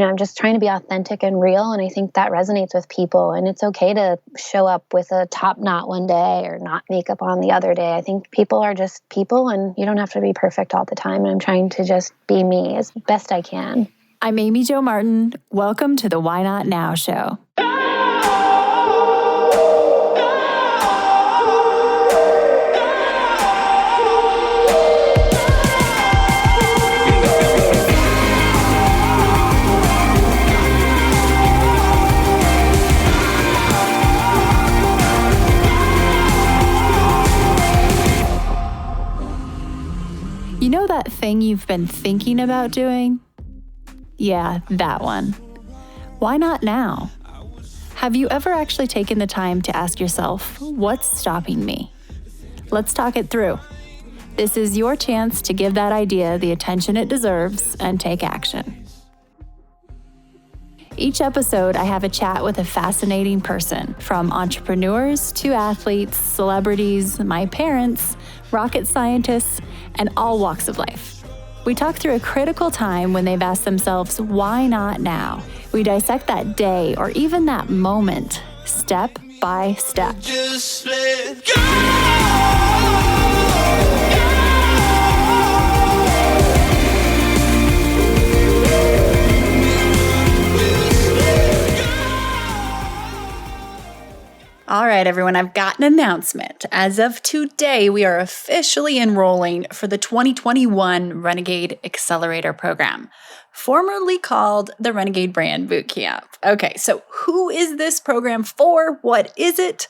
I'm just trying to be authentic and real. And I think that resonates with people. And it's okay to show up with a top knot one day or not makeup on the other day. I think people are just people and you don't have to be perfect all the time. And I'm trying to just be me as best I can. I'm Amy Jo Martin. Welcome to the Why Not Now show. You know that thing you've been thinking about doing? Yeah, that one. Why not now? Have you ever actually taken the time to ask yourself, what's stopping me? Let's talk it through. This is your chance to give that idea the attention it deserves and take action. Each episode, I have a chat with a fascinating person, from entrepreneurs to athletes, celebrities, my parents, rocket scientists, and all walks of life. We talk through a critical time when they've asked themselves, why not now? We dissect that day or even that moment, step by step. Just let go. All right, everyone, I've got an announcement. As of today, we are officially enrolling for the 2021 Renegade Accelerator Program, formerly called the Renegade Brand Bootcamp. Okay, so who is this program for? What is it?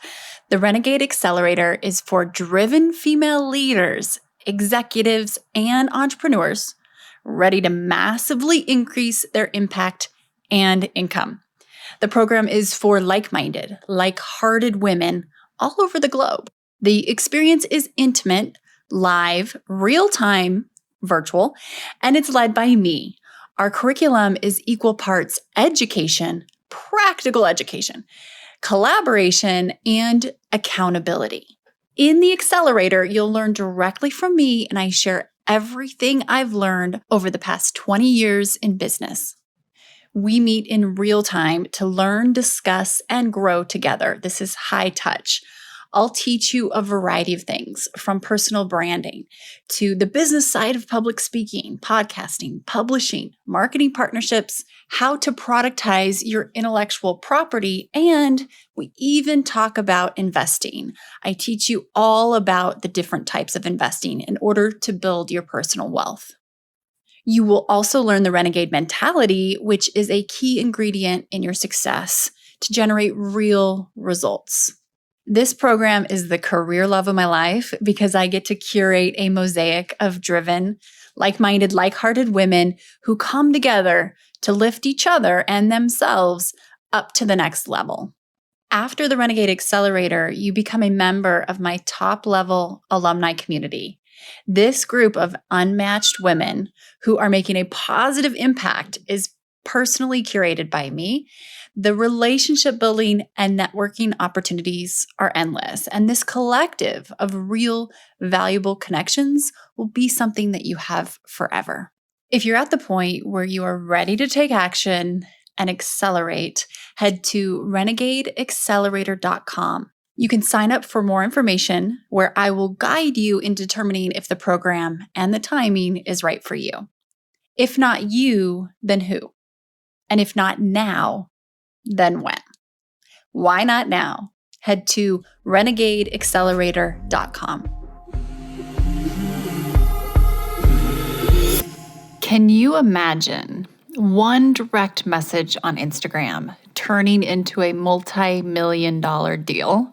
The Renegade Accelerator is for driven female leaders, executives, and entrepreneurs ready to massively increase their impact and income. The program is for like-minded, like-hearted women all over the globe. The experience is intimate, live, real-time, virtual, and it's led by me. Our curriculum is equal parts education, practical education, collaboration, and accountability. In the accelerator, you'll learn directly from me, and I share everything I've learned over the past 20 years in business. We meet in real time to learn, discuss, and grow together. This is high touch. I'll teach you a variety of things, from personal branding to the business side of public speaking, podcasting, publishing, marketing partnerships, how to productize your intellectual property, and we even talk about investing. I teach you all about the different types of investing in order to build your personal wealth. You will also learn the Renegade mentality, which is a key ingredient in your success to generate real results. This program is the career love of my life because I get to curate a mosaic of driven, like-minded, like-hearted women who come together to lift each other and themselves up to the next level. After the Renegade Accelerator, you become a member of my top-level alumni community. This group of unmatched women who are making a positive impact is personally curated by me. The relationship building and networking opportunities are endless, and this collective of real, valuable connections will be something that you have forever. If you're at the point where you are ready to take action and accelerate, head to renegadeaccelerator.com. You can sign up for more information where I will guide you in determining if the program and the timing is right for you. If not you, then who? And if not now, then when? Why not now? Head to renegadeaccelerator.com. Can you imagine one direct message on Instagram turning into a multi-million-dollar deal?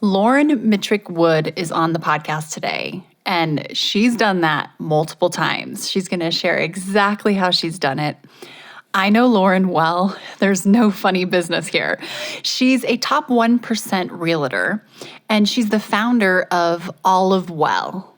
Lauren Mitrick Wood is on the podcast today, and she's done that multiple times. She's going to share exactly how she's done it. I know Lauren well. There's no funny business here. She's a top 1% realtor, and she's the founder of All of Well,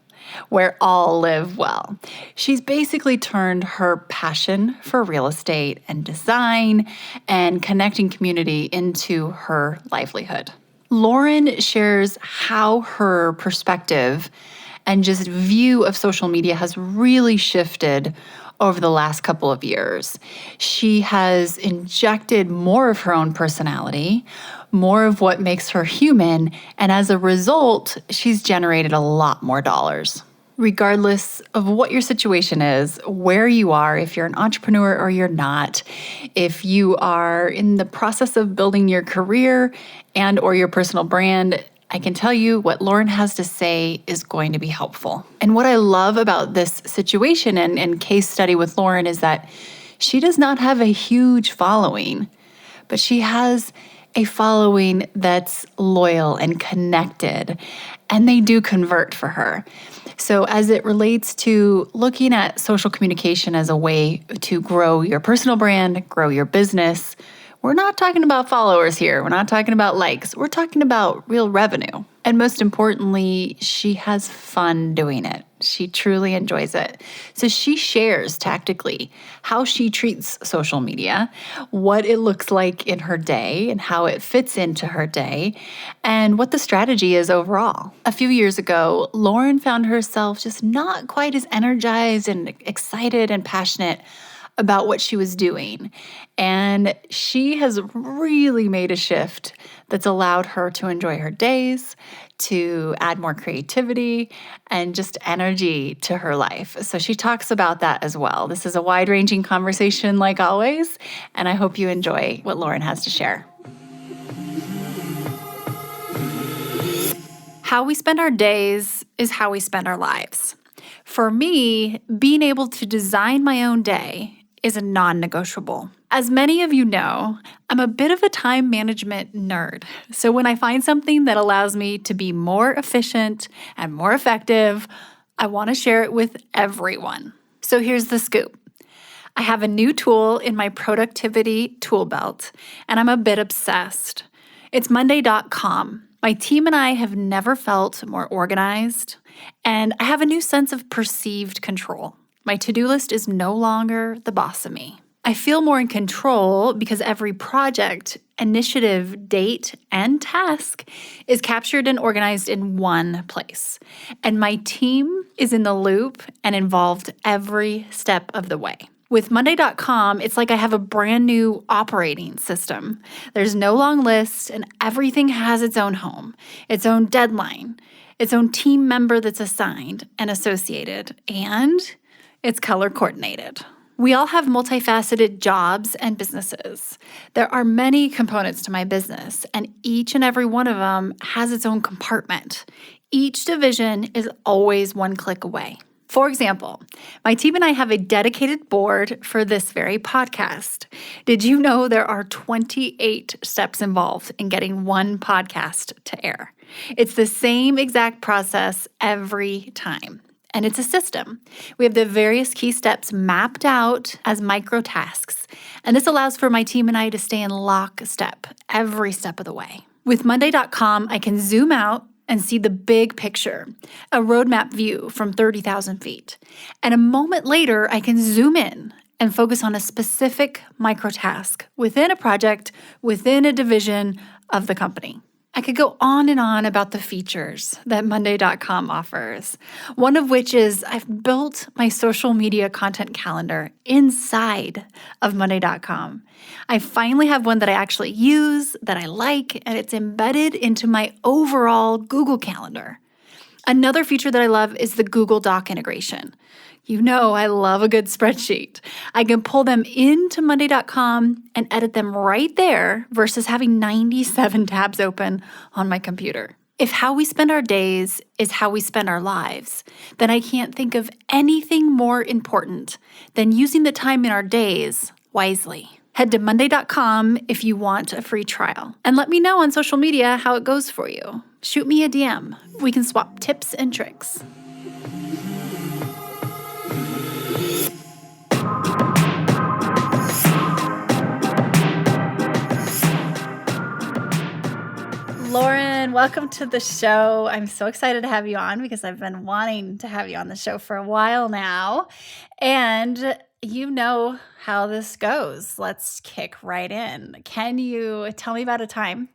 where all live well. She's basically turned her passion for real estate and design and connecting community into her livelihood. Lauren shares how her perspective and just view of social media has really shifted over the last couple of years. She has injected more of her own personality, more of what makes her human, and as a result, she's generated a lot more dollars. Regardless of what your situation is, where you are, if you're an entrepreneur or you're not, if you are in the process of building your career and or your personal brand, I can tell you what Lauren has to say is going to be helpful. And what I love about this situation and case study with Lauren is that she does not have a huge following, but she has a following that's loyal and connected, and they do convert for her. So as it relates to looking at social communication as a way to grow your personal brand, grow your business, we're not talking about followers here. We're not talking about likes. We're talking about real revenue. And most importantly, she has fun doing it. She truly enjoys it. So she shares tactically how she treats social media, what it looks like in her day and how it fits into her day, and what the strategy is overall. A few years ago, Lauren found herself just not quite as energized and excited and passionate about what she was doing. And she has really made a shift that's allowed her to enjoy her days, to add more creativity and just energy to her life. So she talks about that as well. This is a wide-ranging conversation like always, and I hope you enjoy what Lauren has to share. How we spend our days is how we spend our lives. For me, being able to design my own day is a non-negotiable. As many of you know, I'm a bit of a time management nerd. So when I find something that allows me to be more efficient and more effective, I want to share it with everyone. So here's the scoop. I have a new tool in my productivity tool belt, and I'm a bit obsessed. It's Monday.com. My team and I have never felt more organized, and I have a new sense of perceived control. My to-do list is no longer the boss of me. I feel more in control because every project, initiative, date, and task is captured and organized in one place. And my team is in the loop and involved every step of the way. With Monday.com, it's like I have a brand new operating system. There's no long list, and everything has its own home, its own deadline, its own team member that's assigned and associated, and it's color coordinated. We all have multifaceted jobs and businesses. There are many components to my business, and each and every one of them has its own compartment. Each division is always one click away. For example, my team and I have a dedicated board for this very podcast. Did you know there are 28 steps involved in getting one podcast to air? It's the same exact process every time. And it's a system. We have the various key steps mapped out as micro tasks. And this allows for my team and I to stay in lockstep every step of the way. With Monday.com, I can zoom out and see the big picture, a roadmap view from 30,000 feet. And a moment later, I can zoom in and focus on a specific micro task within a project, within a division of the company. I could go on and on about the features that Monday.com offers, one of which is I've built my social media content calendar inside of Monday.com. I finally have one that I actually use, that I like, and it's embedded into my overall Google Calendar. Another feature that I love is the Google Doc integration. You know I love a good spreadsheet. I can pull them into Monday.com and edit them right there versus having 97 tabs open on my computer. If how we spend our days is how we spend our lives, then I can't think of anything more important than using the time in our days wisely. Head to Monday.com if you want a free trial. And let me know on social media how it goes for you. Shoot me a DM. We can swap tips and tricks. Lauren, welcome to the show. I'm so excited to have you on because I've been wanting to have you on the show for a while now. And you know how this goes. Let's kick right in. Can you tell me about a time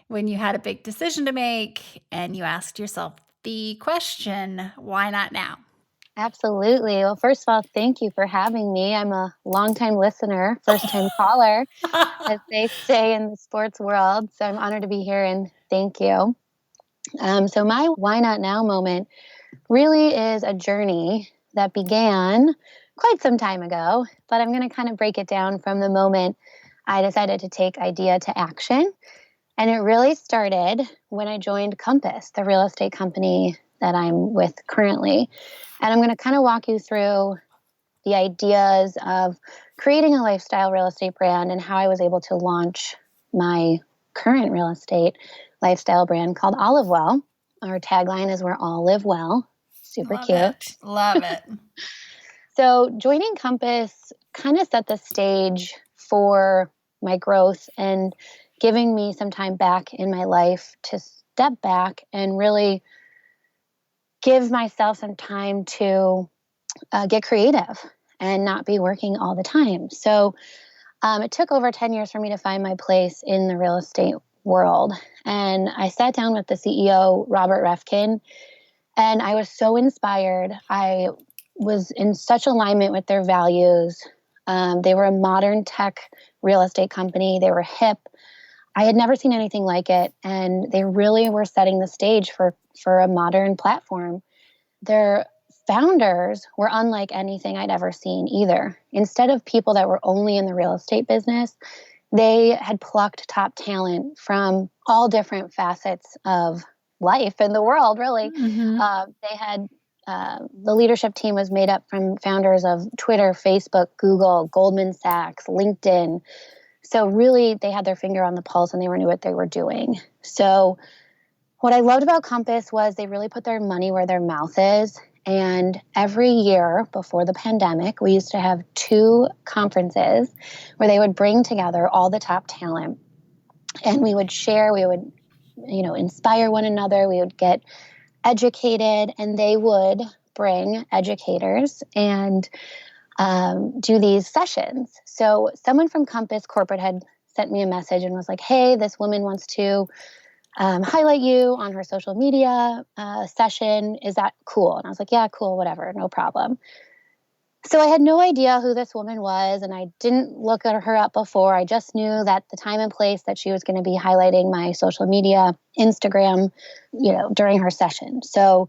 when you had a big decision to make and you asked yourself the question, why not now? Absolutely. Well, first of all, thank you for having me. I'm a longtime listener, first time caller, as they say in the sports world. So I'm honored to be here and thank you. So my why not now moment really is a journey that began quite some time ago, but I'm going to kind of break it down from the moment I decided to take idea to action. And it really started when I joined Compass, the real estate company that I'm with currently. And I'm going to kind of walk you through the ideas of creating a lifestyle real estate brand and how I was able to launch my current real estate lifestyle brand called Olive Well. Our tagline is "Where all live well." Super Love cute. it. Love it. So joining Compass kind of set the stage for my growth and giving me some time back in my life to step back and really give myself some time to get creative and not be working all the time. So it took over 10 years for me to find my place in the real estate world. And I sat down with the CEO, Robert Refkin, and I was so inspired. I was in such alignment with their values. They were a modern tech real estate company. They were hip. I had never seen anything like it. And they really were setting the stage for a modern platform. Their founders were unlike anything I'd ever seen either. Instead of people that were only in the real estate business, they had plucked top talent from all different facets of life in the world, really. Mm-hmm. They had the leadership team was made up from founders of Twitter, Facebook, Google, Goldman Sachs, LinkedIn. So really, they had their finger on the pulse and they knew what they were doing. So what I loved about Compass was they really put their money where their mouth is. And every year before the pandemic, we used to have 2 conferences where they would bring together all the top talent and we would share, we would, inspire one another, we would get educated, and they would bring educators and do these sessions. So someone from Compass Corporate had sent me a message and was like, hey, this woman wants to highlight you on her social media session. Is that cool? And I was like, yeah, cool, whatever, no problem. So I had no idea who this woman was, and I didn't look at her up before. I just knew that the time and place that she was going to be highlighting my social media, Instagram, during her session. So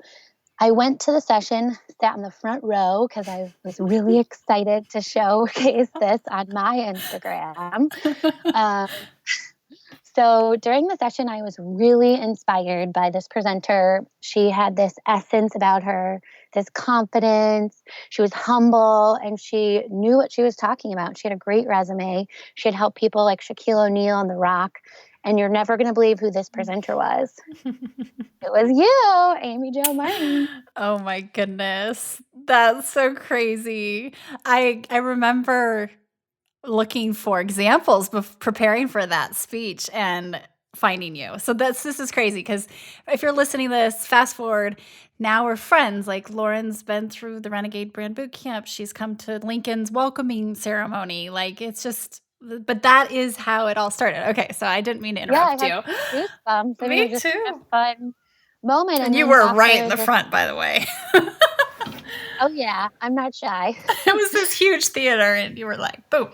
I went to the session, sat in the front row because I was really excited to showcase this on my Instagram. So during the session, I was really inspired by this presenter. She had this essence about her, this confidence. She was humble and she knew what she was talking about. She had a great resume. She had helped people like Shaquille O'Neal and The Rock. And you're never going to believe who this presenter was. It was you, Amy Jo Martin. Oh my goodness. That's so crazy. I remember looking for examples preparing for that speech and finding you. So this is crazy because if you're listening to this, fast forward, now we're friends. Like Lauren's been through the Renegade Brand Bootcamp. She's come to Lincoln's welcoming ceremony. Like it's just, but that is how it all started. Okay, so I didn't mean to interrupt you. Goosebumps. I mean, Me it was just too. such a fun moment. And you then were right in after the front, by the way. Oh yeah, I'm not shy. It was this huge theater and you were like, boom.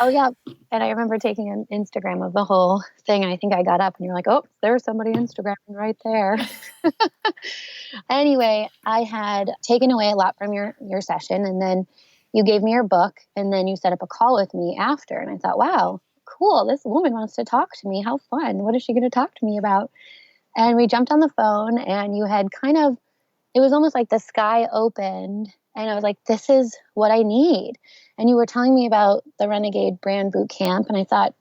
Oh yeah. And I remember taking an Instagram of the whole thing. I think I got up and you're like, oh, there's somebody Instagramming right there. Anyway, I had taken away a lot from your session, and then you gave me your book, and then you set up a call with me after. And I thought, wow, cool. This woman wants to talk to me. How fun. What is she going to talk to me about? And we jumped on the phone, and you had it was almost like the sky opened, and I was like, this is what I need. And you were telling me about the Renegade Brand Bootcamp, and I thought,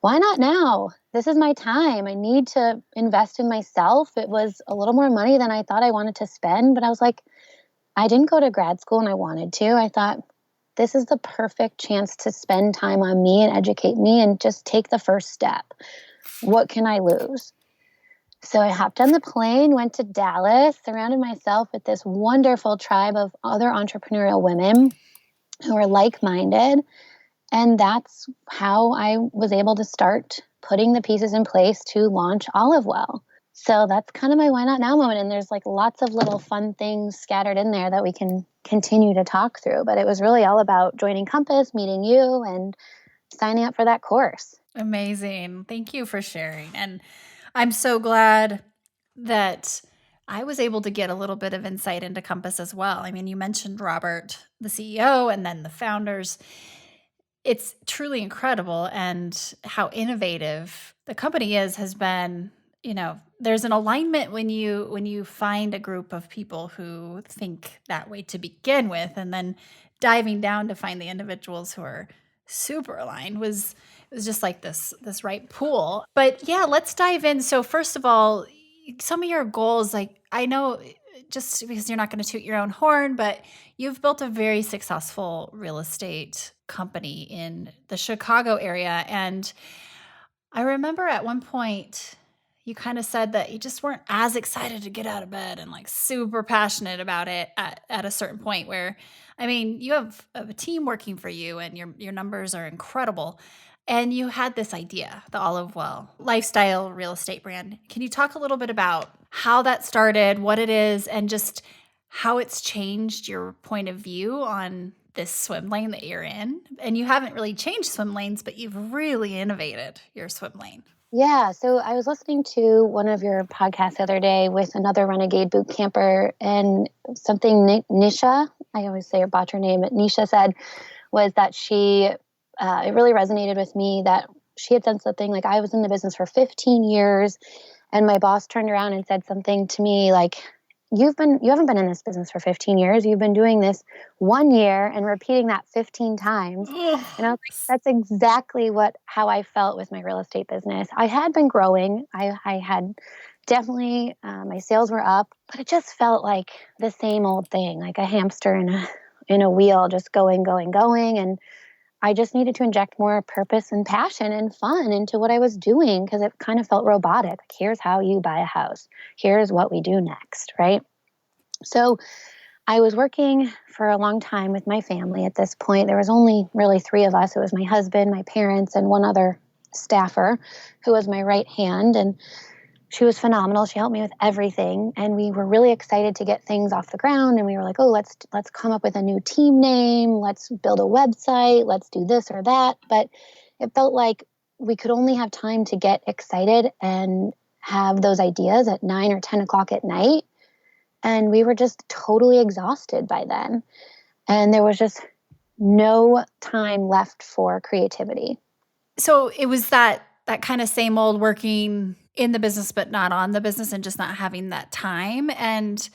why not now? This is my time. I need to invest in myself. It was a little more money than I thought I wanted to spend, but I was like, I didn't go to grad school and I wanted to. I thought, this is the perfect chance to spend time on me and educate me and just take the first step. What can I lose? So I hopped on the plane, went to Dallas, surrounded myself with this wonderful tribe of other entrepreneurial women who are like-minded. And that's how I was able to start putting the pieces in place to launch Olive Well. So that's kind of my why not now moment. And there's like lots of little fun things scattered in there that we can continue to talk through. But it was really all about joining Compass, meeting you, and signing up for that course. Amazing. Thank you for sharing. And I'm so glad that I was able to get a little bit of insight into Compass as well. I mean, you mentioned Robert, the CEO, and then the founders. It's truly incredible, and how innovative the company has been. There's an alignment when you find a group of people who think that way to begin with, and then diving down to find the individuals who are super aligned was just like this right pool. But yeah, let's dive in. So first of all, some of your goals, like I know, just because you're not going to toot your own horn, but you've built a very successful real estate company in the Chicago area. And I remember at one point you kind of said that you just weren't as excited to get out of bed and like super passionate about it at a certain point where, I mean, you have a team working for you and your numbers are incredible. And you had this idea, the Olive Well lifestyle real estate brand. Can you talk a little bit about how that started, what it is, and just how it's changed your point of view on this swim lane that you're in? And you haven't really changed swim lanes, but you've really innovated your swim lane. Yeah, so I was listening to one of your podcasts the other day with another Renegade Bootcamper, and something Nisha, I always say or botch her name, but Nisha said was that it really resonated with me that she had said something like, I was in the business for 15 years, and my boss turned around and said something to me like, you haven't been in this business for 15 years. You've been doing this 1 year and repeating that 15 times. And I was like, that's exactly how I felt with my real estate business. I had been growing. I had definitely, my sales were up, but it just felt like the same old thing, like a hamster in a wheel, just going, going, going. And I just needed to inject more purpose and passion and fun into what I was doing, because it kind of felt robotic. Like, here's how you buy a house. Here's what we do next, right? So I was working for a long time with my family at this point. There was only really 3 of us. It was my husband, my parents, and one other staffer who was my right hand. And she was phenomenal. She helped me with everything. And we were really excited to get things off the ground. And we were like, oh, let's come up with a new team name. Let's build a website. Let's do this or that. But it felt like we could only have time to get excited and have those ideas at 9 or 10 o'clock at night. And we were just totally exhausted by then. And there was just no time left for creativity. So it was that kind of same old working in the business, but not on the business, and just not having that time. And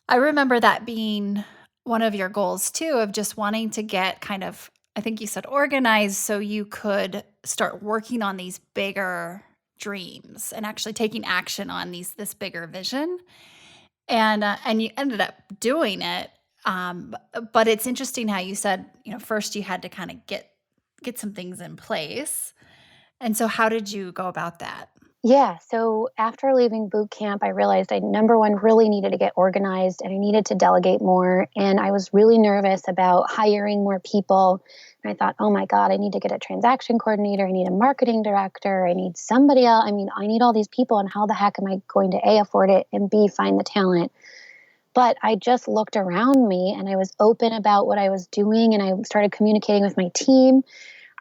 I remember that being one of your goals too, of just wanting to get kind of, I think you said organized, so you could start working on these bigger dreams and actually taking action on this bigger vision. And you ended up doing it. But it's interesting how you said, first you had to kind of get some things in place. And so how did you go about that? Yeah. So after leaving boot camp, I realized I, number one, really needed to get organized, and I needed to delegate more. And I was really nervous about hiring more people. And I thought, oh my God, I need to get a transaction coordinator. I need a marketing director. I need somebody else. I mean, I need all these people. And how the heck am I going to A, afford it, and B, find the talent? But I just looked around me and I was open about what I was doing, and I started communicating with my team.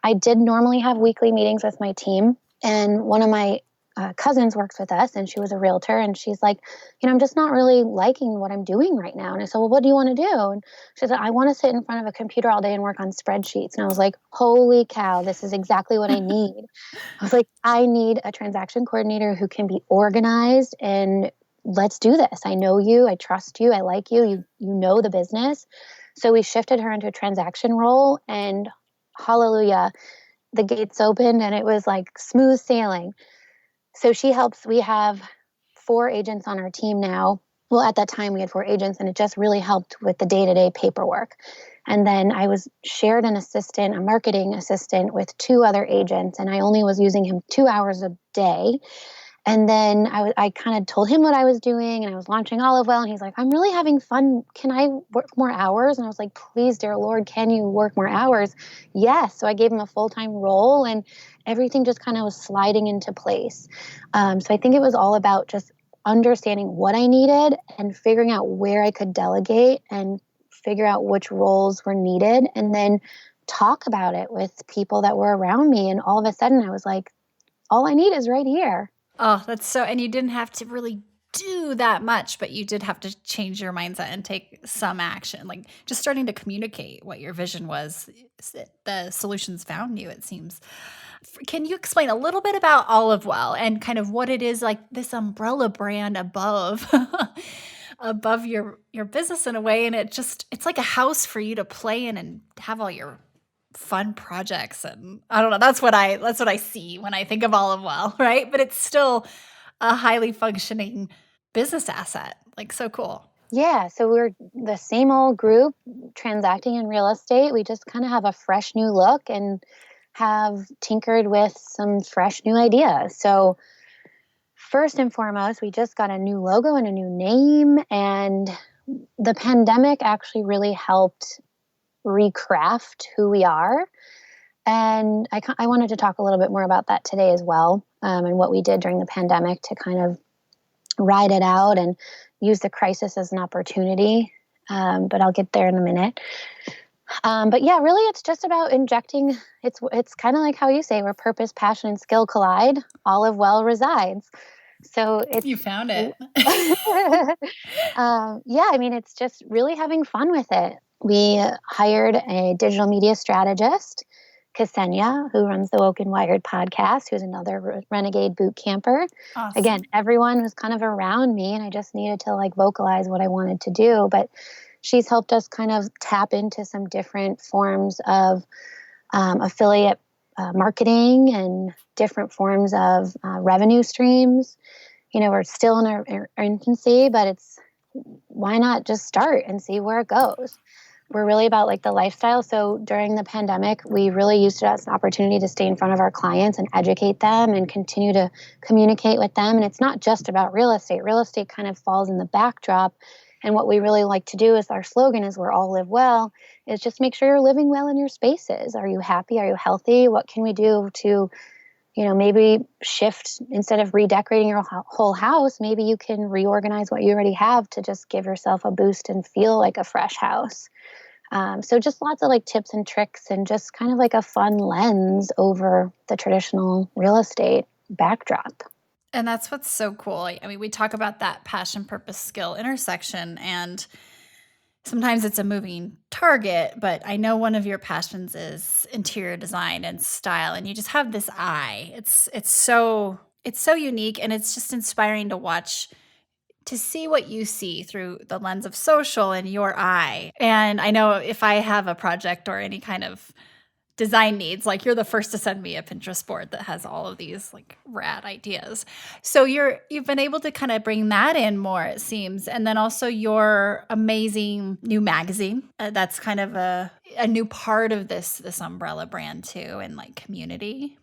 I did normally have weekly meetings with my team, and one of my cousins works with us, and she was a realtor, and she's like, I'm just not really liking what I'm doing right now. And I said, well, what do you want to do? And she said, I want to sit in front of a computer all day and work on spreadsheets. And I was like, holy cow, this is exactly what I need. I was like, I need a transaction coordinator who can be organized, and let's do this. I know you, I trust you, I like you, you know the business. So we shifted her into a transaction role, and hallelujah, the gates opened and it was like smooth sailing. So she helps. We have 4 agents on our team now. Well, at that time we had 4 agents, and it just really helped with the day-to-day paperwork. And then I was shared an assistant, a marketing assistant, with 2 other agents, and I only was using him 2 hours a day. And then I kind of told him what I was doing, and I was launching Olive Well, and he's like, I'm really having fun. Can I work more hours? And I was like, please, dear Lord, can you work more hours? Yes. So I gave him a full-time role, and everything just kind of was sliding into place. So I think it was all about just understanding what I needed and figuring out where I could delegate and figure out which roles were needed, and then talk about it with people that were around me. And all of a sudden I was like, all I need is right here. Oh, that's so, and you didn't have to really do that much, but you did have to change your mindset and take some action. Like just starting to communicate what your vision was, the solutions found you, it seems. Can you explain a little bit about Olive Well and kind of what it is, like this umbrella brand above above your business in a way, and it's like a house for you to play in and have all your fun projects, and I don't know, that's what I see when I think of Olive Well, right? But it's still a highly functioning business asset. Like so cool. Yeah, so we're the same old group transacting in real estate. We just kind of have a fresh new look and have tinkered with some fresh new ideas. So first and foremost, we just got a new logo and a new name, and the pandemic actually really helped recraft who we are. And I wanted to talk a little bit more about that today as well, and what we did during the pandemic to kind of ride it out and use the crisis as an opportunity. But I'll get there in a minute. But yeah, really, it's just about injecting. It's kind of like how you say, where purpose, passion, and skill collide, Olive Well resides. So it's You found it. yeah, I mean, it's just really having fun with it. We hired a digital media strategist, Ksenia, who runs the Woke and Wired podcast, who's another Renegade Bootcamper. Awesome. Again, everyone was kind of around me, and I just needed to like vocalize what I wanted to do. But she's helped us kind of tap into some different forms of affiliate marketing and different forms of revenue streams. You know, we're still in our infancy, but why not just start and see where it goes? We're really about like the lifestyle. So during the pandemic, we really used it as an opportunity to stay in front of our clients and educate them and continue to communicate with them. And it's not just about real estate. Real estate kind of falls in the backdrop. And what we really like to do is our slogan is "We're all live well," is just make sure you're living well in your spaces. Are you happy? Are you healthy? What can we do to, you know, maybe shift, instead of redecorating your whole house, maybe you can reorganize what you already have to just give yourself a boost and feel like a fresh house. So just lots of like tips and tricks and just kind of like a fun lens over the traditional real estate backdrop. And that's what's so cool. I mean, we talk about that passion, purpose, skill intersection, and sometimes it's a moving target, but I know one of your passions is interior design and style, and you just have this eye. It's so unique, and it's just inspiring to watch, to see what you see through the lens of social and your eye. And I know if I have a project or any kind of design needs, like you're the first to send me a Pinterest board that has all of these like rad ideas. So you've been able to kind of bring that in more, it seems. And then also your amazing new magazine. That's kind of a new part of this umbrella brand too, and like community.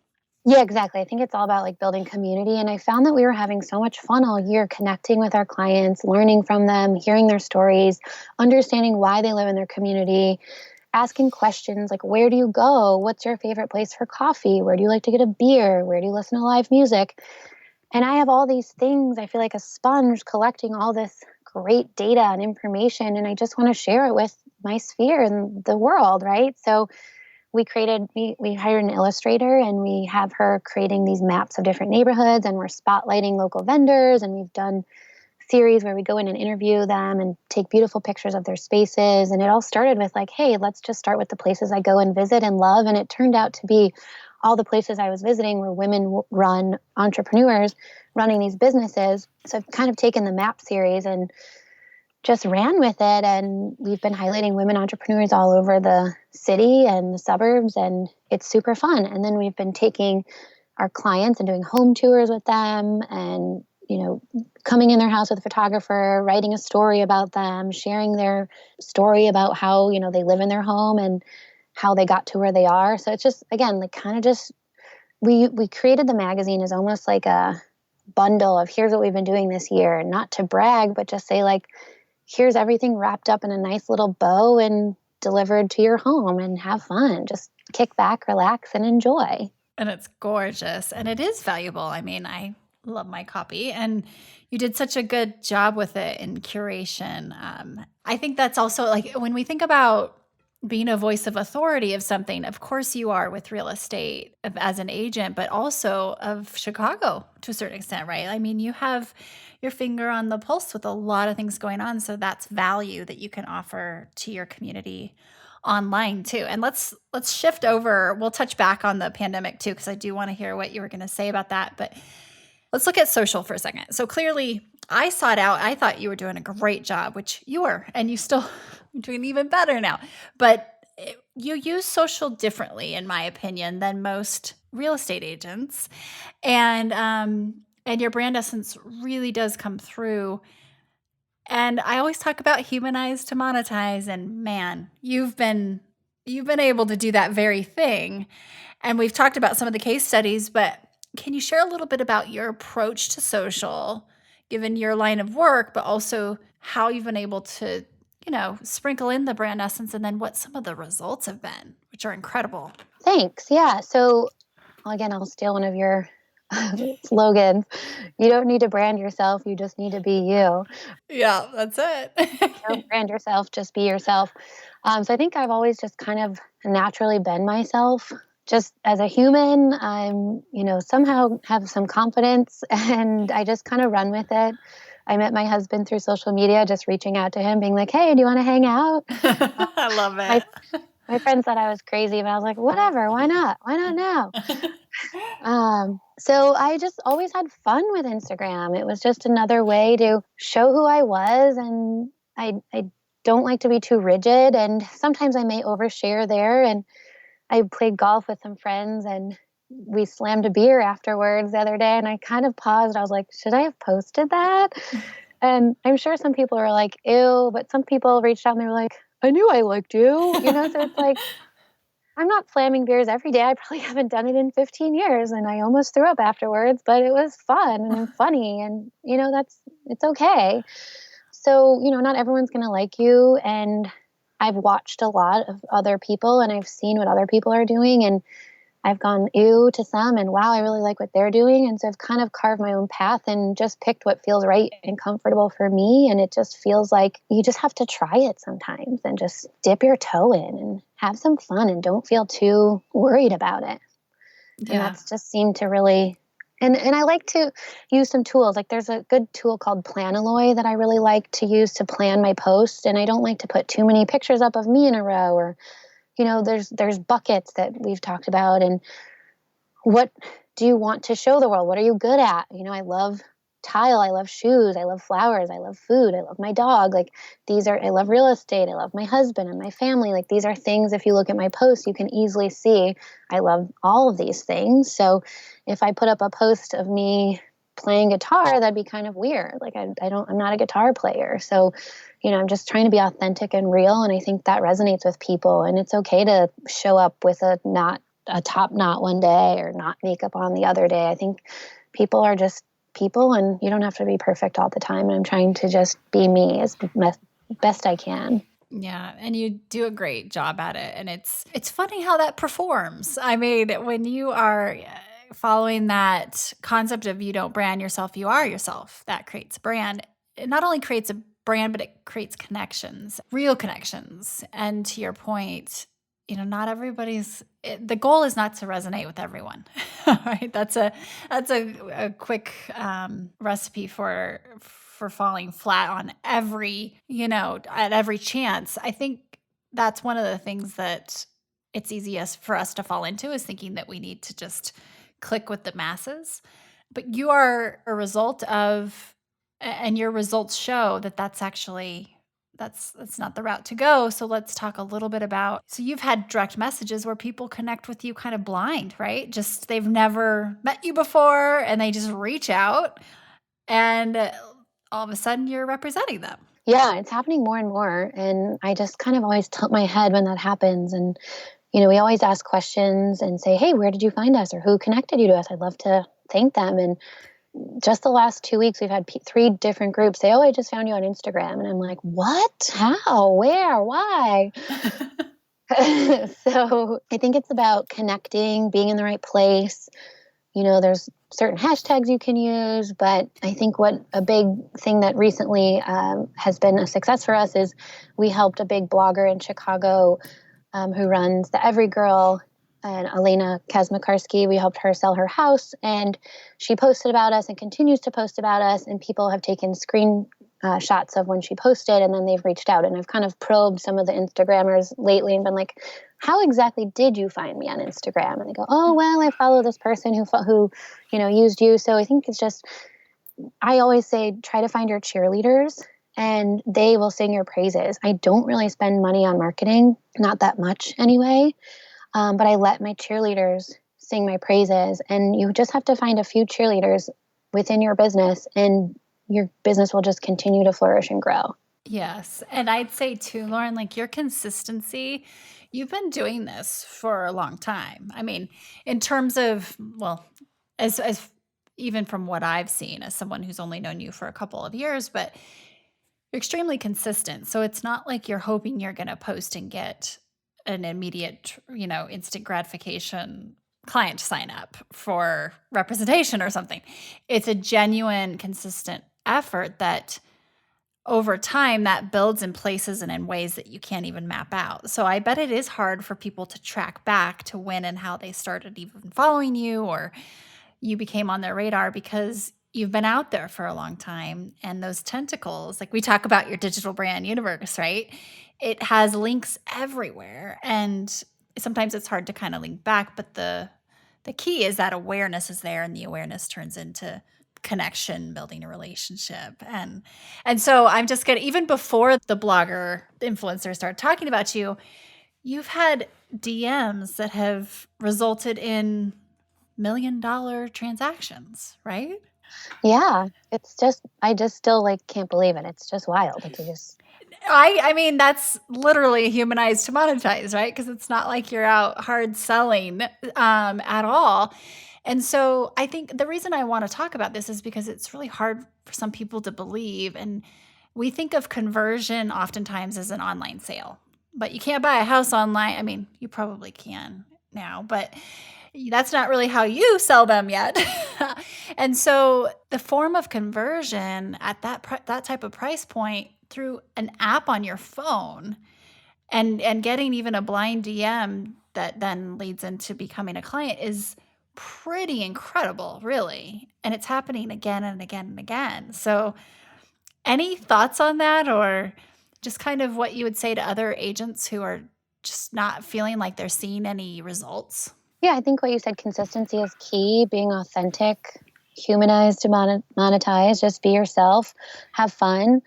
Yeah, exactly. I think it's all about like building community. And I found that we were having so much fun all year connecting with our clients, learning from them, hearing their stories, understanding why they live in their community, asking questions like, where do you go? What's your favorite place for coffee? Where do you like to get a beer? Where do you listen to live music? And I have all these things. I feel like a sponge collecting all this great data and information. And I just want to share it with my sphere and the world, right? So we hired an illustrator, and we have her creating these maps of different neighborhoods, and we're spotlighting local vendors, and we've done series where we go in and interview them and take beautiful pictures of their spaces. And it all started with like, hey, let's just start with the places I go and visit and love. And it turned out to be all the places I was visiting were women-run entrepreneurs running these businesses. So I've kind of taken the map series and just ran with it. And we've been highlighting women entrepreneurs all over the city and the suburbs, and it's super fun. And then we've been taking our clients and doing home tours with them, and, you know, coming in their house with a photographer, writing a story about them, sharing their story about how, you know, they live in their home and how they got to where they are. So it's just, again, like kind of just, we created the magazine as almost like a bundle of here's what we've been doing this year, not to brag, but just say like, here's everything wrapped up in a nice little bow and delivered to your home, and have fun. Just kick back, relax, and enjoy. And it's gorgeous. And it is valuable. I mean, I love my copy. And you did such a good job with it in curation. I think that's also like when we think about being a voice of authority of something, of course you are with real estate as an agent, but also of Chicago to a certain extent, right? I mean, you have your finger on the pulse with a lot of things going on. So that's value that you can offer to your community online too. And let's shift over. We'll touch back on the pandemic too, because I do want to hear what you were going to say about that. But let's look at social for a second. So clearly I sought out, I thought you were doing a great job, which you were, and you still are doing even better now. But you use social differently, in my opinion, than most real estate agents. And your brand essence really does come through. And I always talk about humanize to monetize, and man, you've been able to do that very thing. And we've talked about some of the case studies, but can you share a little bit about your approach to social, given your line of work, but also how you've been able to, sprinkle in the brand essence, and then what some of the results have been, which are incredible. Thanks. Yeah. So again, I'll steal one of your slogans. You don't need to brand yourself. You just need to be you. Yeah, that's it. Don't brand yourself. Just be yourself. So I think I've always just kind of naturally been myself. Just as a human, I'm, somehow have some confidence, and I just kind of run with it. I met my husband through social media, just reaching out to him, being like, hey, do you want to hang out? I love it. My friends thought I was crazy, but I was like, whatever, why not? Why not now? So I just always had fun with Instagram. It was just another way to show who I was, and I don't like to be too rigid, and sometimes I may overshare there. And I played golf with some friends, and we slammed a beer afterwards the other day, and I kind of paused. I was like, should I have posted that? And I'm sure some people were like, ew, but some people reached out and they were like, I knew I liked you, so it's like, I'm not slamming beers every day. I probably haven't done it in 15 years, and I almost threw up afterwards, but it was fun and funny, and it's okay. So, not everyone's going to like you, and I've watched a lot of other people, and I've seen what other people are doing, and I've gone ew to some, and wow, I really like what they're doing. And so I've kind of carved my own path and just picked what feels right and comfortable for me. And it just feels like you just have to try it sometimes and just dip your toe in and have some fun and don't feel too worried about it. Yeah. And that's just seemed to really, and I like to use some tools. Like there's a good tool called Planalloy that I really like to use to plan my posts. And I don't like to put too many pictures up of me in a row, or there's buckets that we've talked about, and what do you want to show the world? What are you good at? I love tile. I love shoes. I love flowers. I love food. I love my dog. Like I love real estate. I love my husband and my family. Like these are things, if you look at my posts, you can easily see I love all of these things. So if I put up a post of me playing guitar, that'd be kind of weird. Like I'm not a guitar player. So I'm just trying to be authentic and real. And I think that resonates with people. And it's okay to show up with a top knot one day or not makeup on the other day. I think people are just people, and you don't have to be perfect all the time. And I'm trying to just be me as best I can. Yeah. And you do a great job at it. And it's funny how that performs. I mean, when you are following that concept of you don't brand yourself, you are yourself, that creates a brand. It not only creates a brand, but it creates connections, real connections. And to your point, not everybody's, the goal is not to resonate with everyone, right? That's a quick recipe for falling flat on at every chance. I think that's one of the things that it's easiest for us to fall into, is thinking that we need to just click with the masses. But you are a result of, and your results show that that's not the route to go. So let's talk a little bit about, so you've had direct messages where people connect with you kind of blind, right? Just they've never met you before and they just reach out, and all of a sudden you're representing them. Yeah, it's happening more and more. And I just kind of always tilt my head when that happens. And, we always ask questions and say, hey, where did you find us? Or who connected you to us? I'd love to thank them. And just the last 2 weeks, we've had 3 different groups say, oh, I just found you on Instagram. And I'm like, what? How? Where? Why? So I think it's about connecting, being in the right place. There's certain hashtags you can use, but I think what a big thing that recently has been a success for us is we helped a big blogger in Chicago who runs the Every Girl, and Elena Kazmakarski. We helped her sell her house, and she posted about us and continues to post about us, and people have taken screen shots of when she posted, and then they've reached out. And I've kind of probed some of the Instagrammers lately and been like, how exactly did you find me on Instagram? And they go, oh, well, I follow this person who used you. So I think it's just, I always say, try to find your cheerleaders and they will sing your praises. I don't really spend money on marketing, not that much anyway. But I let my cheerleaders sing my praises, and you just have to find a few cheerleaders within your business and your business will just continue to flourish and grow. Yes. And I'd say too, Lauren, like your consistency, you've been doing this for a long time. I mean, in terms of, well, as even from what I've seen as someone who's only known you for a couple of years, but you're extremely consistent. So it's not like you're hoping you're going to post and get an immediate, instant gratification client sign up for representation or something. It's a genuine, consistent effort that over time that builds in places and in ways that you can't even map out. So I bet it is hard for people to track back to when and how they started even following you or you became on their radar because you've been out there for a long time. And those tentacles, like we talk about your digital brand universe, right? It has links everywhere. And sometimes it's hard to kind of link back, but the key is that awareness is there and the awareness turns into connection, building a relationship. And so I'm just gonna, even before the blogger, the influencer started talking about you, you've had DMs that have resulted in $1 million transactions, right? Yeah. It's just, I just still can't believe it. It's just wild. I mean, that's literally humanized to monetize, right? Because it's not like you're out hard selling at all. And so I think the reason I want to talk about this is because it's really hard for some people to believe. And we think of conversion oftentimes as an online sale, but you can't buy a house online. I mean, you probably can now, but that's not really how you sell them yet. And so the form of conversion at that type of price point through an app on your phone and getting even a blind DM that then leads into becoming a client is pretty incredible, really. And it's happening again and again and again. So any thoughts on that or just kind of what you would say to other agents who are just not feeling like they're seeing any results? Yeah, I think what you said, consistency is key, being authentic, humanized to monetize, just be yourself, have fun.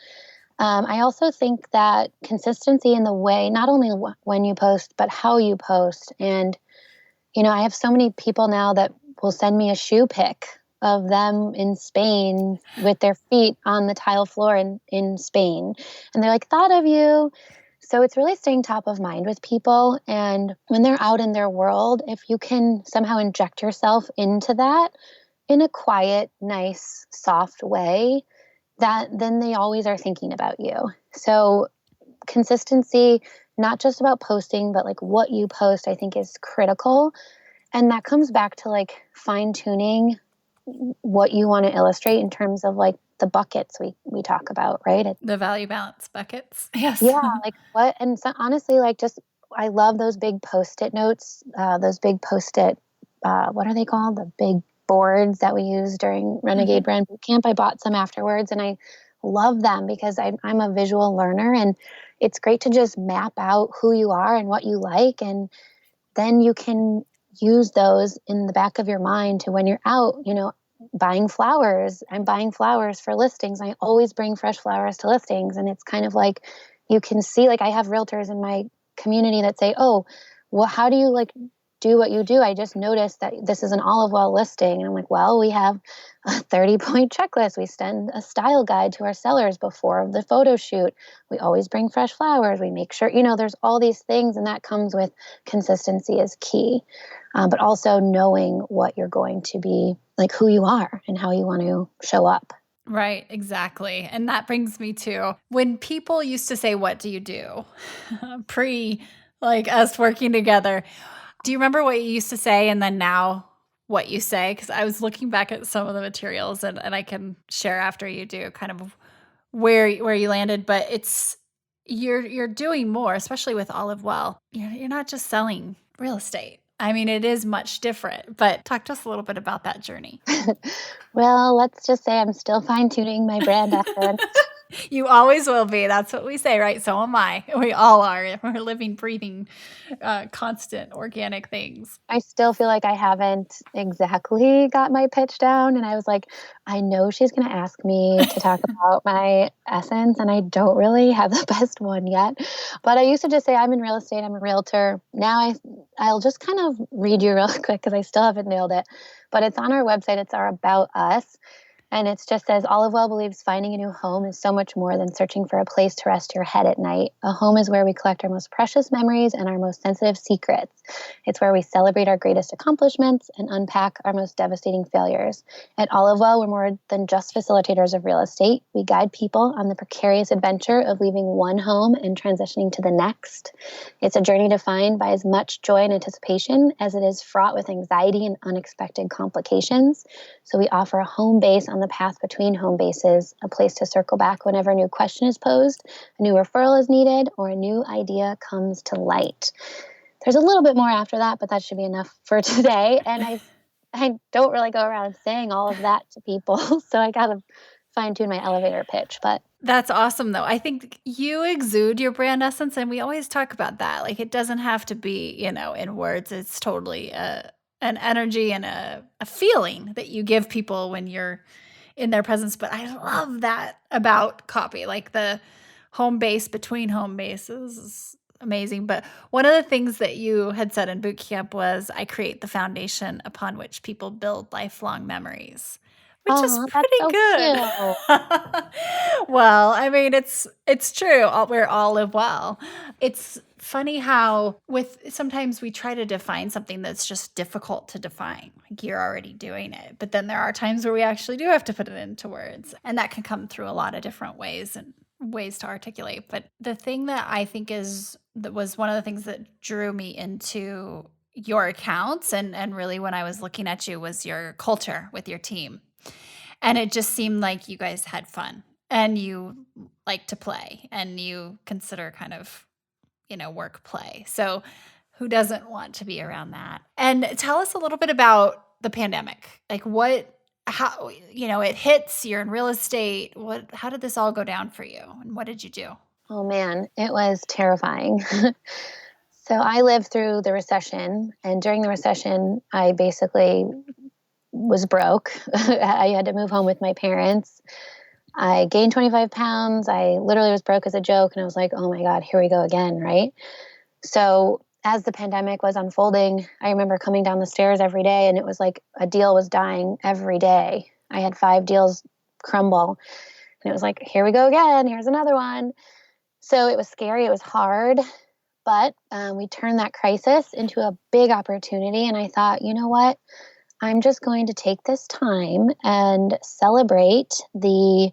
I also think that consistency in the way, not only when you post, but how you post. And, I have so many people now that will send me a shoe pic of them in Spain with their feet on the tile floor in Spain. And they're like, thought of you. So it's really staying top of mind with people. And when they're out in their world, if you can somehow inject yourself into that in a quiet, nice, soft way, that then they always are thinking about you. So consistency, not just about posting, but what you post, I think is critical. And that comes back to fine tuning what you want to illustrate in terms of the buckets we talk about, right? The value balance buckets. Yes. Yeah. What? And so honestly, I love those big Post-it notes, those big Post-it, what are they called? The big boards that we use during Renegade Brand Bootcamp. I bought some afterwards and I love them because I'm a visual learner and it's great to just map out who you are and what you like. And then you can use those in the back of your mind to when you're out, buying flowers. I'm buying flowers for listings. I always bring fresh flowers to listings. And it's kind of you can see, I have realtors in my community that say, oh, well, how do you do what you do? I just noticed that this is an olive well listing. And I'm like, well, we have a 30-point checklist. We send a style guide to our sellers before the photo shoot. We always bring fresh flowers. We make sure, there's all these things. And that comes with consistency is key. But also knowing what you're going to be, who you are and how you want to show up. Right, exactly. And that brings me to when people used to say, what do you do? Pre like us working together. Do you remember what you used to say and then now what you say? Because I was looking back at some of the materials and I can share after you do kind of where you landed, but it's you're doing more, especially with Olive Well. You're not just selling real estate. I mean, it is much different, but talk to us a little bit about that journey. Well, let's just say I'm still fine-tuning my brand essence. You always will be. That's what we say, right? So am I. We all are. We're living, breathing, constant organic things. I still feel like I haven't exactly got my pitch down. And I was like, I know she's going to ask me to talk about my essence, and I don't really have the best one yet. But I used to just say I'm in real estate. I'm a realtor. Now I'll just kind of read you real quick because I still haven't nailed it. But it's on our website. It's our About Us. And it just says, Olive Well believes finding a new home is so much more than searching for a place to rest your head at night. A home is where we collect our most precious memories and our most sensitive secrets. It's where we celebrate our greatest accomplishments and unpack our most devastating failures. At Olive Well, we're more than just facilitators of real estate. We guide people on the precarious adventure of leaving one home and transitioning to the next. It's a journey defined by as much joy and anticipation as it is fraught with anxiety and unexpected complications. So we offer a home base on the path between home bases, a place to circle back whenever a new question is posed, a new referral is needed, or a new idea comes to light. There's a little bit more after that, but that should be enough for today. And I don't really go around saying all of that to people, so I got to fine tune my elevator pitch. But that's awesome, though. I think you exude your brand essence, and we always talk about that. Like, it doesn't have to be, in words. It's totally an energy and a feeling that you give people when you're in their presence. But I love that about copy, like the home base between home bases is amazing. But one of the things that you had said in boot camp was, I create the foundation upon which people build lifelong memories, which is pretty that's so good. Well, I mean, it's true. We're all live well. It's funny how sometimes we try to define something that's just difficult to define. Like, you're already doing it. But then there are times where we actually do have to put it into words. And that can come through a lot of different ways and ways to articulate. But the thing that I think that was one of the things that drew me into your accounts and really when I was looking at you was your culture with your team. And it just seemed like you guys had fun and you like to play and you consider kind of, work play. So who doesn't want to be around that? And tell us a little bit about the pandemic. Like how it hits, you're in real estate. How did this all go down for you? And what did you do? Oh man, it was terrifying. So I lived through the recession, and during the recession, I basically was broke. I had to move home with my parents. I gained 25 pounds. I literally was broke as a joke. And I was like, oh my God, here we go again, right? So as the pandemic was unfolding, I remember coming down the stairs every day and it was like a deal was dying every day. I had 5 deals crumble. And it was like, here we go again. Here's another one. So it was scary. It was hard. But we turned that crisis into a big opportunity. And I thought, you know what? I'm just going to take this time and celebrate the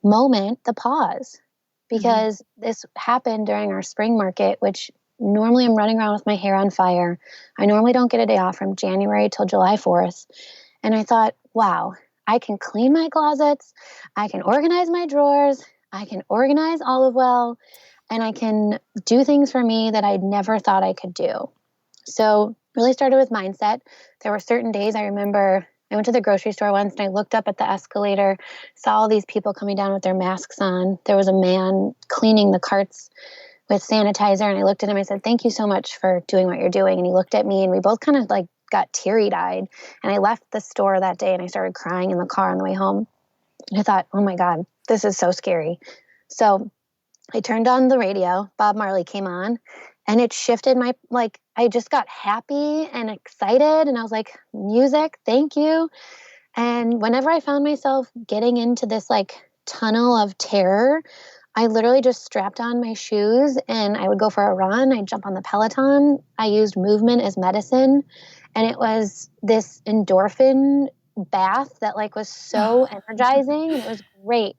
moment, the pause, because this happened during our spring market, which normally I'm running around with my hair on fire. I normally don't get a day off from January till July 4th. And I thought, wow, I can clean my closets. I can organize my drawers. I can organize Olive Well, and I can do things for me that I'd never thought I could do. So really started with mindset. There were certain days I remember I went to the grocery store once and I looked up at the escalator, saw all these people coming down with their masks on. There was a man cleaning the carts with sanitizer, and I looked at him. I said, thank you so much for doing what you're doing. And he looked at me and we both kind of like got teary-eyed. And I left the store that day and I started crying in the car on the way home. And I thought, oh my God, this is so scary. So I turned on the radio. Bob Marley came on. And it shifted I just got happy and excited. And I was like, music, thank you. And whenever I found myself getting into this tunnel of terror, I literally just strapped on my shoes and I would go for a run. I'd jump on the Peloton. I used movement as medicine. And it was this endorphin bath that was so energizing, and it was great.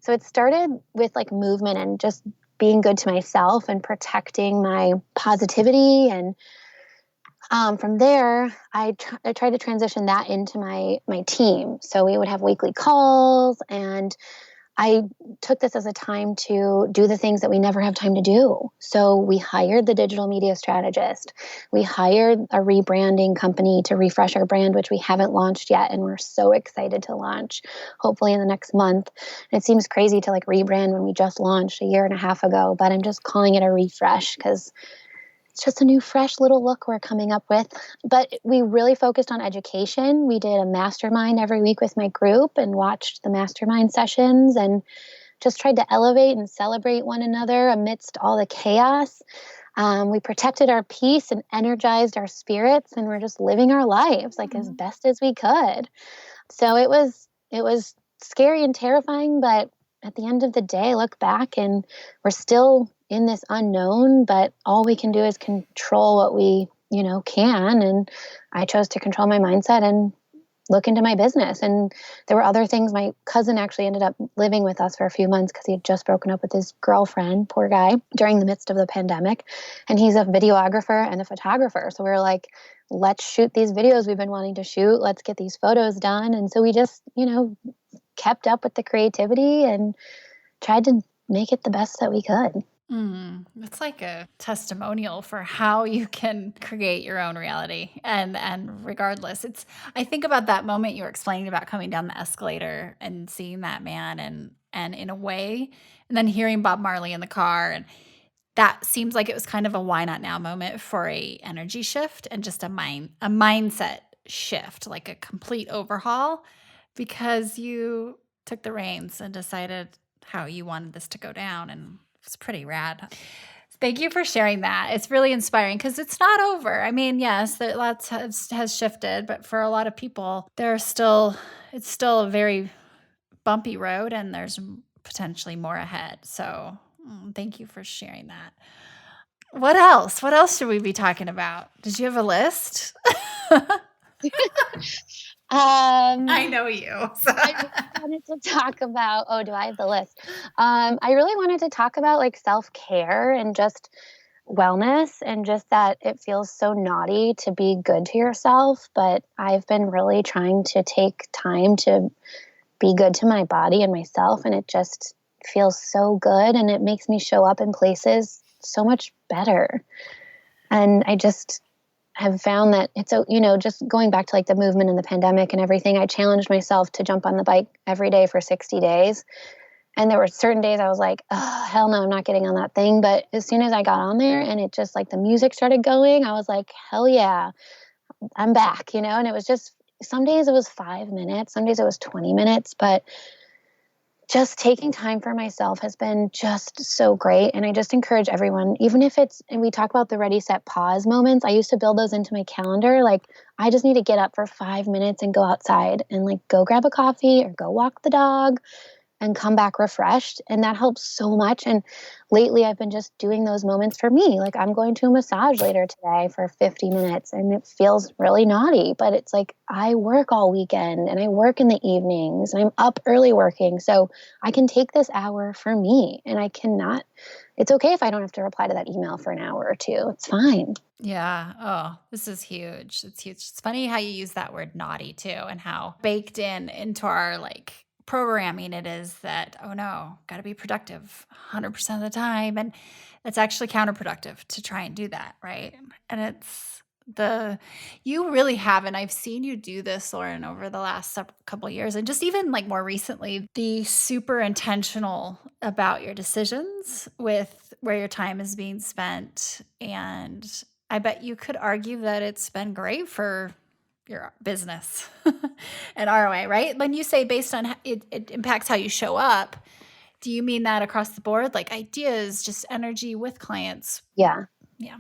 So it started with movement and just being good to myself and protecting my positivity. And from there, I tried to transition that into my team. So we would have weekly calls, and I took this as a time to do the things that we never have time to do. So we hired the digital media strategist. We hired a rebranding company to refresh our brand, which we haven't launched yet. And we're so excited to launch, hopefully in the next month. And it seems crazy to like rebrand when we just launched a year and a half ago, but I'm just calling it a refresh because it's just a new, fresh little look we're coming up with. But we really focused on education. We did a mastermind every week with my group and watched the mastermind sessions and just tried to elevate and celebrate one another amidst all the chaos. We protected our peace and energized our spirits, and we're just living our lives like as best as we could. So it was scary and terrifying, but at the end of the day, look back and we're still in this unknown, but all we can do is control what we, can. And I chose to control my mindset and look into my business. And there were other things. My cousin actually ended up living with us for a few months because he had just broken up with his girlfriend, poor guy, during the midst of the pandemic. And he's a videographer and a photographer. So we were like, let's shoot these videos we've been wanting to shoot. Let's get these photos done. And so we just, kept up with the creativity and tried to make it the best that we could. It's like a testimonial for how you can create your own reality. And regardless, I think about that moment you were explaining about coming down the escalator and seeing that man and in a way, and then hearing Bob Marley in the car. And that seems like it was kind of a why not now moment for a energy shift and just a mindset shift, like a complete overhaul, because you took the reins and decided how you wanted this to go down. And it's pretty rad. Thank you for sharing that. It's really inspiring because it's not over. I mean, yes, lots has shifted, but for a lot of people, it's still a very bumpy road, and there's potentially more ahead. So thank you for sharing that. What else? What else should we be talking about? Did you have a list? I know you. I wanted to talk about, do I have the list? I really wanted to talk about like self-care and just wellness, and just that it feels so naughty to be good to yourself. But I've been really trying to take time to be good to my body and myself. And it just feels so good. And it makes me show up in places so much better. And I just have found that it's, just going back to like the movement and the pandemic and everything, I challenged myself to jump on the bike every day for 60 days. And there were certain days I was like, oh, hell no, I'm not getting on that thing. But as soon as I got on there and it just like the music started going, I was like, hell yeah, I'm back, and it was just, some days it was 5 minutes, some days it was 20 minutes, but just taking time for myself has been just so great. And I just encourage everyone, even if and we talk about the ready, set, pause moments. I used to build those into my calendar. Like, I just need to get up for 5 minutes and go outside and like go grab a coffee or go walk the dog and come back refreshed. And that helps so much. And lately I've been just doing those moments for me. Like, I'm going to a massage later today for 50 minutes and it feels really naughty, but it's like I work all weekend and I work in the evenings and I'm up early working. So I can take this hour for me, and it's okay if I don't have to reply to that email for an hour or two. It's fine. Yeah. Oh, this is huge. It's huge. It's funny how you use that word naughty too, and how baked into our like programming it is that, oh no, got to be productive 100% of the time. And it's actually counterproductive to try and do that, right? And you really have, and I've seen you do this, Lauren, over the last couple of years, and just even like more recently, be super intentional about your decisions with where your time is being spent. And I bet you could argue that it's been great for your business and ROI, right? When you say based on it impacts how you show up, do you mean that across the board? Like ideas, just energy with clients? Yeah. Yeah.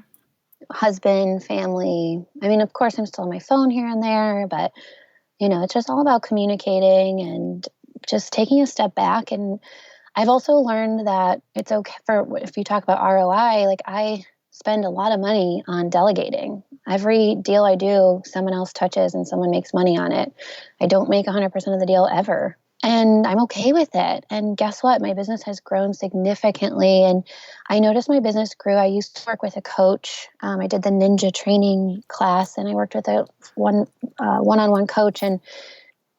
Husband, family. I mean, of course, I'm still on my phone here and there, but, it's just all about communicating and just taking a step back. And I've also learned that it's okay if you talk about ROI, like I spend a lot of money on delegating. Every deal I do, someone else touches and someone makes money on it. I don't make 100% of the deal ever. And I'm okay with it. And guess what? My business has grown significantly. And I noticed my business grew. I used to work with a coach. I did the ninja training class, and I worked with a one-on-one coach. And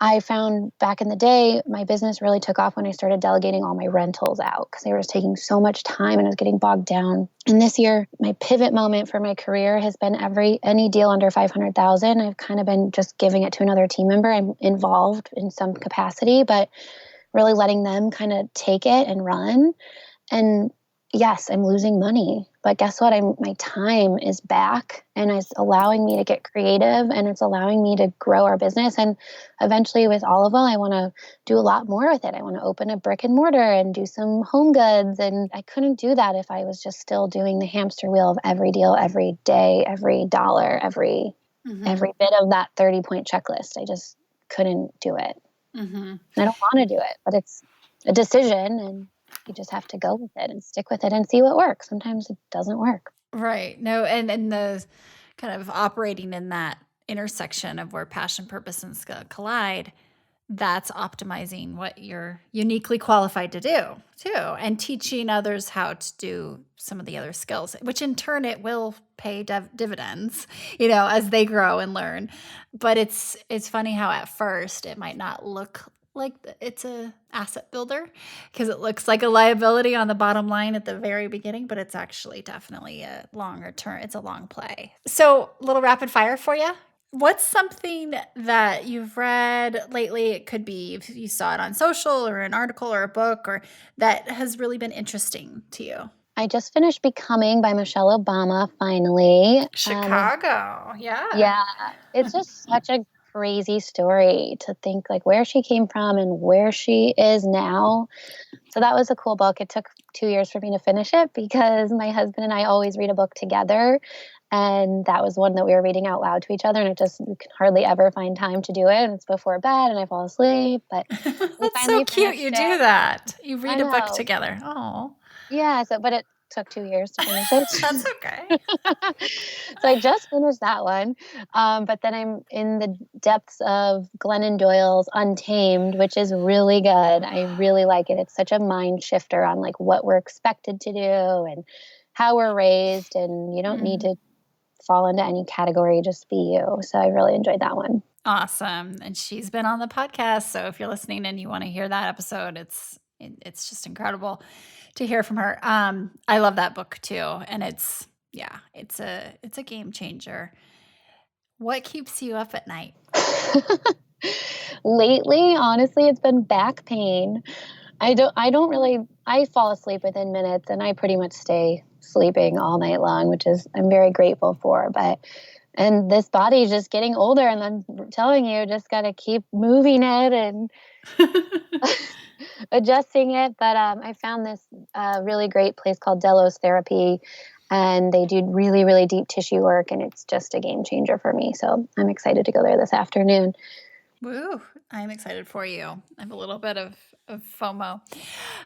I found back in the day, my business really took off when I started delegating all my rentals out because they were just taking so much time and I was getting bogged down. And this year, my pivot moment for my career has been any deal under 500,000. I've kind of been just giving it to another team member. I'm involved in some capacity, but really letting them kind of take it and run. And yes, I'm losing money, but guess what? My time is back and it's allowing me to get creative and it's allowing me to grow our business. And eventually with Olival, I want to do a lot more with it. I want to open a brick and mortar and do some home goods. And I couldn't do that if I was just still doing the hamster wheel of every deal, every day, every dollar, every bit of that 30-point checklist. I just couldn't do it. And I don't want to do it, but it's a decision and you just have to go with it and stick with it and see what works. Sometimes it doesn't work. Right. No, and the kind of operating in that intersection of where passion, purpose, and skill collide, that's optimizing what you're uniquely qualified to do too, and teaching others how to do some of the other skills, which in turn it will pay dividends, as they grow and learn. But it's funny how at first it might not look like it's a asset builder because it looks like a liability on the bottom line at the very beginning, but it's actually definitely a longer term. It's a long play. So a little rapid fire for you. What's something that you've read lately? It could be if you saw it on social or an article or a book or that has really been interesting to you. I just finished Becoming by Michelle Obama, finally. Chicago. Yeah. Yeah. It's just such a crazy story to think like where she came from and where she is now. So that was a cool book. It took 2 years for me to finish it because my husband and I always read a book together. And that was one that we were reading out loud to each other. And we can hardly ever find time to do it. And it's before bed and I fall asleep. But that's so cute. You do that. You read a book together. Oh. Yeah. But it took 2 years to finish it. That's okay. So I just finished that one. But then I'm in the depths of Glennon Doyle's Untamed, which is really good. I really like it. It's such a mind shifter on like what we're expected to do and how we're raised. And you don't need to fall into any category, just be you. So I really enjoyed that one. Awesome. And she's been on the podcast. So if you're listening and you want to hear that episode, it's just incredible to hear from her. I love that book too. And it's a game changer. What keeps you up at night? Lately, honestly, it's been back pain. I fall asleep within minutes and I pretty much stay sleeping all night long, which is I'm very grateful for. And this body is just getting older and I'm telling you, just got to keep moving it and adjusting it. But I found this really great place called Delos Therapy and they do really, really deep tissue work and it's just a game changer for me. So I'm excited to go there this afternoon. Woo! I'm excited for you. I have a little bit of FOMO.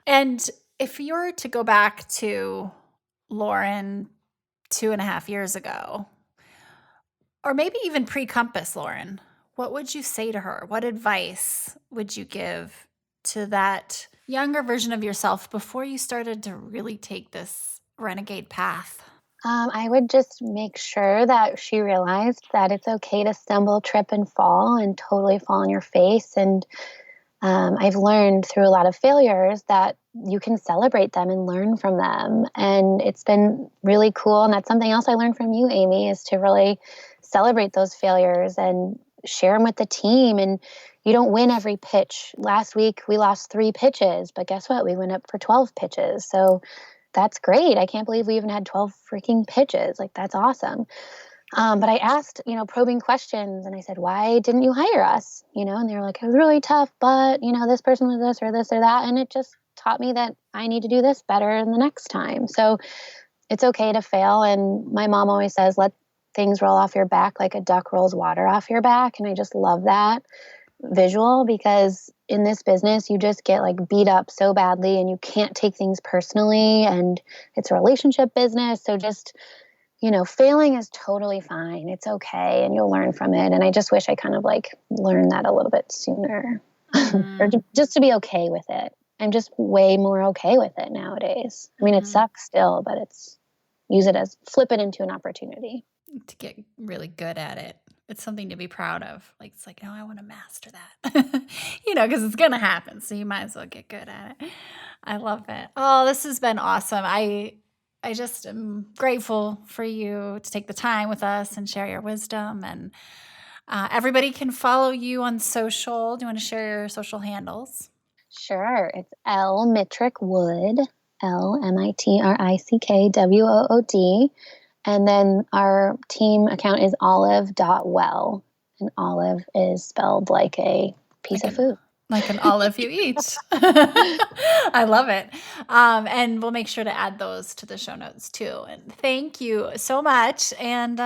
And if you were to go back to Lauren 2.5 years ago, or maybe even pre-Compass Lauren, what would you say to her? What advice would you give to that younger version of yourself before you started to really take this renegade path? I would just make sure that she realized that it's okay to stumble, trip, and fall and totally fall on your face. And I've learned through a lot of failures that you can celebrate them and learn from them. And it's been really cool. And that's something else I learned from you, Amy, is to really celebrate those failures and share them with the team. And you don't win every pitch. Last week, we lost 3 pitches, but guess what? We went up for 12 pitches. So that's great. I can't believe we even had 12 freaking pitches. Like, that's awesome. But I asked, probing questions and I said, why didn't you hire us? And they were like, it was really tough, but, this person was this or that. And it just taught me that I need to do this better in the next time. So it's okay to fail. And my mom always says, let things roll off your back like a duck rolls water off your back. And I just love that visual because in this business, you just get like beat up so badly and you can't take things personally and it's a relationship business. So just, failing is totally fine. It's okay. And you'll learn from it. And I just wish I kind of like learned that a little bit sooner. or just to be okay with it. I'm just way more okay with it nowadays. I mean, it sucks still, but flip it into an opportunity. To get really good at it. It's something to be proud of. Like, it's like, no, I want to master that, because it's going to happen. So you might as well get good at it. I love it. Oh, this has been awesome. I just am grateful for you to take the time with us and share your wisdom. And everybody can follow you on social. Do you want to share your social handles? Sure. It's L Mitrick Wood, LMITRICKWOOD. And then our team account is olive.well. And olive is spelled like a piece of food. Like an olive you eat. I love it. And we'll make sure to add those to the show notes too. And thank you so much. And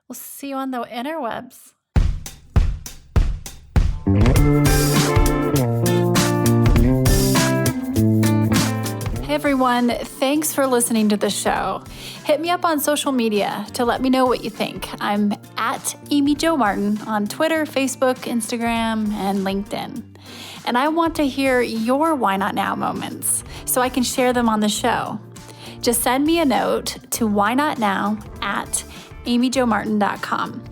we'll see you on the interwebs. Hey everyone, thanks for listening to the show. Hit me up on social media to let me know what you think. I'm at Amy Jo Martin on Twitter, Facebook, Instagram, and LinkedIn. And I want to hear your Why Not Now moments so I can share them on the show. Just send me a note to whynotnow@amyjomartin.com.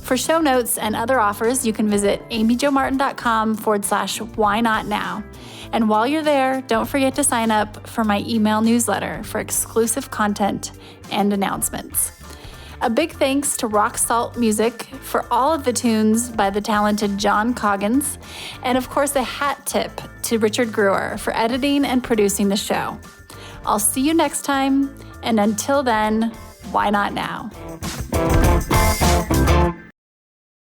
For show notes and other offers, you can visit amyjomartin.com/whynotnow. And while you're there, don't forget to sign up for my email newsletter for exclusive content and announcements. A big thanks to Rock Salt Music for all of the tunes by the talented John Coggins. And of course, a hat tip to Richard Brewer for editing and producing the show. I'll see you next time. And until then, why not now?